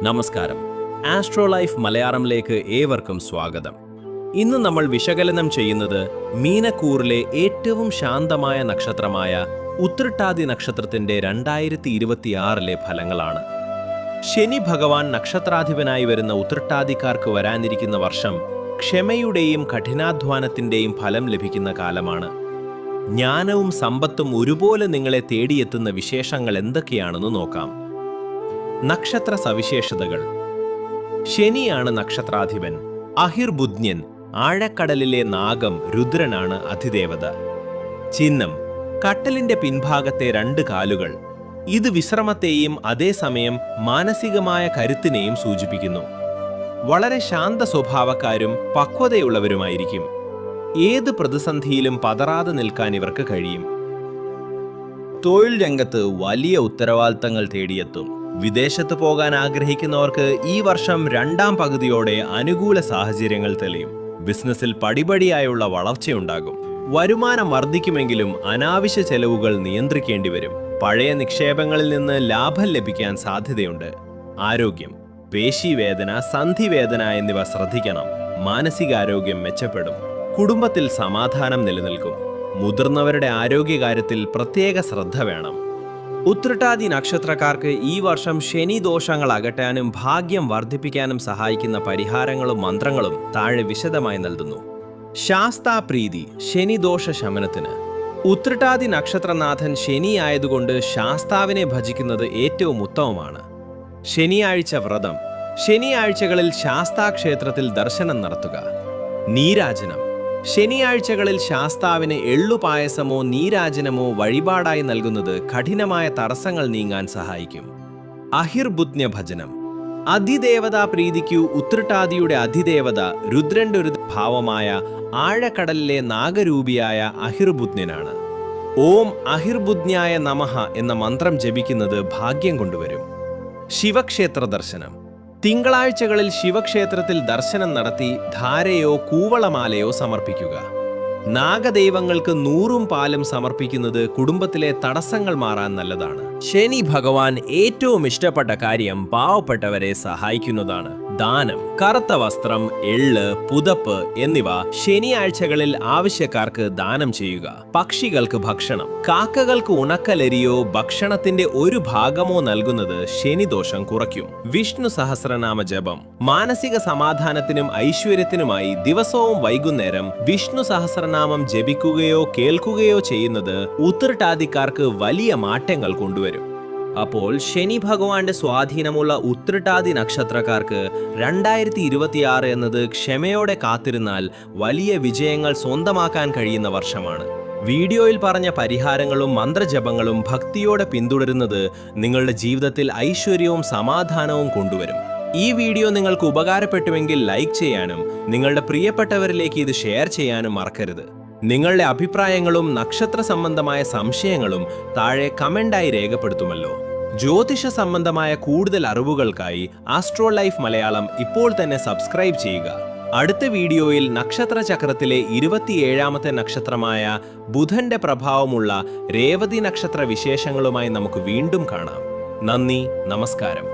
നമസ്കാരം. Astro life മലയാളത്തിലേക്ക് ഏവർക്കും സ്വാഗതം. ഇന്ന് നമ്മൾ വിശകലനം ചെയ്യുന്നത് മീനക്കൂറിലെ ഏറ്റവും ശാന്തമായ നക്ഷത്രമായ ഉത്രട്ടാതി നക്ഷത്രത്തിന്റെ 2026 ഫലങ്ങളാണ്. ശനി ഭഗവാൻ നക്ഷത്രാധിപനായി വരുന്ന ഉത്രട്ടാതിക്കാർക്ക് വരാനിരിക്കുന്ന വർഷം ക്ഷമയുടെയും കഠിനാധ്വാനത്തിന്റെയും ഫലം ലഭിക്കുന്ന കാലമാണ്. ജ്ഞാനവും സമ്പത്തും ഒരുപോലെ നിങ്ങളെ തേടിയെത്തുന്ന വിശേഷങ്ങൾ എന്തൊക്കെയാണെന്ന് നോക്കാം. നക്ഷത്ര സവിശേഷതകൾ. ശനിയാണ് നക്ഷത്രാധിപൻ. അഹിർബുദ്ന്യൻ, ആഴക്കടലിലെ നാഗം രുദ്രനാണ് അധിദേവത. ചിഹ്നം: കട്ടലിന്റെ പിൻഭാഗത്തെ 2 കാലുകൾ. ഇത് വിശ്രമത്തെയും അതേസമയം മാനസികമായ കരുത്തിനെയും സൂചിപ്പിക്കുന്നു. വളരെ ശാന്ത സ്വഭാവക്കാരും പക്വതയുള്ളവരുമായിരിക്കും. ഏത് പ്രതിസന്ധിയിലും പതറാതെ നിൽക്കാൻ ഇവർക്ക് കഴിയും. തൊഴിൽ രംഗത്ത് വലിയ ഉത്തരവാദിത്തങ്ങൾ തേടിയെത്തും. വിദേശത്ത് പോകാൻ ആഗ്രഹിക്കുന്നവർക്ക് ഈ വർഷം 2ാം പകുതിയോടെ അനുകൂല സാഹചര്യങ്ങൾ തെളിയും. ബിസിനസ്സിൽ പടിപടിയായുള്ള വളർച്ചയുണ്ടാകും. വരുമാനം വർദ്ധിക്കുമെങ്കിലും അനാവശ്യ ചെലവുകൾ നിയന്ത്രിക്കേണ്ടി വരും. പഴയ നിക്ഷേപങ്ങളിൽ നിന്ന് ലാഭം ലഭിക്കാൻ സാധ്യതയുണ്ട്. ആരോഗ്യം: പേശീവേദന, സന്ധിവേദന എന്നിവ ശ്രദ്ധിക്കണം. മാനസികാരോഗ്യം മെച്ചപ്പെടും. കുടുംബത്തിൽ സമാധാനം നിലനിൽക്കും. മുതിർന്നവരുടെ ആരോഗ്യകാര്യത്തിൽ പ്രത്യേക ശ്രദ്ധ വേണം. ഉത്രട്ടാതി നക്ഷത്രക്കാർക്ക് ഈ വർഷം ശനി ദോഷങ്ങൾ അകറ്റാനും ഭാഗ്യം വർദ്ധിപ്പിക്കാനും സഹായിക്കുന്ന പരിഹാരങ്ങളും മന്ത്രങ്ങളും താഴെ വിശദമായി നൽകുന്നു. ശാസ്താപ്രീതി, ശനിദോഷ ശമനത്തിന്. ഉത്രട്ടാതി നക്ഷത്രനാഥൻ ശനി ആയതുകൊണ്ട് ശാസ്താവിനെ ഭജിക്കുന്നത് ഏറ്റവും ഉത്തമമാണ്. ശനിയാഴ്ച വ്രതം. ശനിയാഴ്ചകളിൽ ശാസ്താക്ഷേത്രത്തിൽ ദർശനം നടത്തുക. നീരാജനം. ശനിയാഴ്ചകളിൽ ശാസ്താവിന് എള്ളുപായസമോ നീരാജനമോ വഴിപാടായി നൽകുന്നത് കഠിനമായ തടസ്സങ്ങൾ നീങ്ങാൻ സഹായിക്കും. അഹിർബുദ്ന്യ ഭജനം. അധിദേവതാ പ്രീതിക്കു ഉത്രട്ടാതിയുടെ അധിദേവത രുദ്രന്റെ ഒരു ഭാവമായ ആഴക്കടലിലെ നാഗരൂപിയായ അഹിർബുദ്ന്യനാണ്. ഓം അഹിർബുദ്ന്യായ നമഃ എന്ന മന്ത്രം ജപിക്കുന്നത് ഭാഗ്യം കൊണ്ടുവരും. ശിവക്ഷേത്ര ദർശനം. തിങ്കളാഴ്ചകളിൽ ശിവക്ഷേത്രത്തിൽ ദർശനം നടത്തി ധാരയോ കൂവളമാലയോ സമർപ്പിക്കുക. നാഗദൈവങ്ങൾക്ക് 100 പാലും സമർപ്പിക്കുന്നത് കുടുംബത്തിലെ തടസ്സങ്ങൾ മാറാൻ നല്ലതാണ്. ശനി ഭഗവാൻ ഏറ്റവും ഇഷ്ടപ്പെട്ട കാര്യം പാവപ്പെട്ടവരെ സഹായിക്കുന്നതാണ്. ദാനം. കറുത്ത വസ്ത്രം, എള്ള്, പുതപ്പ് എന്നിവ ശനിയാഴ്ചകളിൽ ആവശ്യക്കാർക്ക് ദാനം ചെയ്യുക. പക്ഷികൾക്ക് ഭക്ഷണം. കാക്കകൾക്ക് ഉണക്കലരിയോ ഭക്ഷണത്തിന്റെ ഒരു ഭാഗമോ നൽകുന്നത് ശനിദോഷം കുറയ്ക്കും. വിഷ്ണു സഹസ്രനാമ ജപം. മാനസിക സമാധാനത്തിനും ഐശ്വര്യത്തിനുമായി ദിവസവും വൈകുന്നേരം വിഷ്ണു സഹസ്രനാമം ജപിക്കുകയോ കേൾക്കുകയോ ചെയ്യുന്നത് ഉത്രട്ടാതിക്കാർക്ക് വലിയ മാറ്റങ്ങൾ കൊണ്ടുവരും. അപ്പോൾ ശനി ഭഗവാന്റെ സ്വാധീനമുള്ള ഉത്രട്ടാതി നക്ഷത്രക്കാർക്ക് 2026 എന്നത് ക്ഷമയോടെ കാത്തിരുന്നാൽ വലിയ വിജയങ്ങൾ സ്വന്തമാക്കാൻ കഴിയുന്ന വർഷമാണ്. വീഡിയോയിൽ പറഞ്ഞ പരിഹാരങ്ങളും മന്ത്രജപങ്ങളും ഭക്തിയോടെ പിന്തുടരുന്നത് നിങ്ങളുടെ ജീവിതത്തിൽ ഐശ്വര്യവും സമാധാനവും കൊണ്ടുവരും. ഈ വീഡിയോ നിങ്ങൾക്ക് ഉപകാരപ്പെട്ടുവെങ്കിൽ ലൈക്ക് ചെയ്യാനും നിങ്ങളുടെ പ്രിയപ്പെട്ടവരിലേക്ക് ഇത് ഷെയർ ചെയ്യാനും മറക്കരുത്. നിങ്ങളുടെ അഭിപ്രായങ്ങളും നക്ഷത്ര സംബന്ധമായ സംശയങ്ങളും താഴെ കമന്റായി രേഖപ്പെടുത്തുമല്ലോ. ജ്യോതിഷ സംബന്ധമായ കൂടുതൽ അറിവുകൾക്കായി ആസ്ട്രോ ലൈഫ് മലയാളം ഇപ്പോൾ തന്നെ സബ്സ്ക്രൈബ് ചെയ്യുക. അടുത്ത വീഡിയോയിൽ നക്ഷത്ര ചക്രത്തിലെ 27ാമത്തെ നക്ഷത്രമായ ബുധന്റെ പ്രഭാവമുള്ള രേവതി നക്ഷത്ര വിശേഷങ്ങളുമായി നമുക്ക് വീണ്ടും കാണാം. നന്ദി, നമസ്കാരം.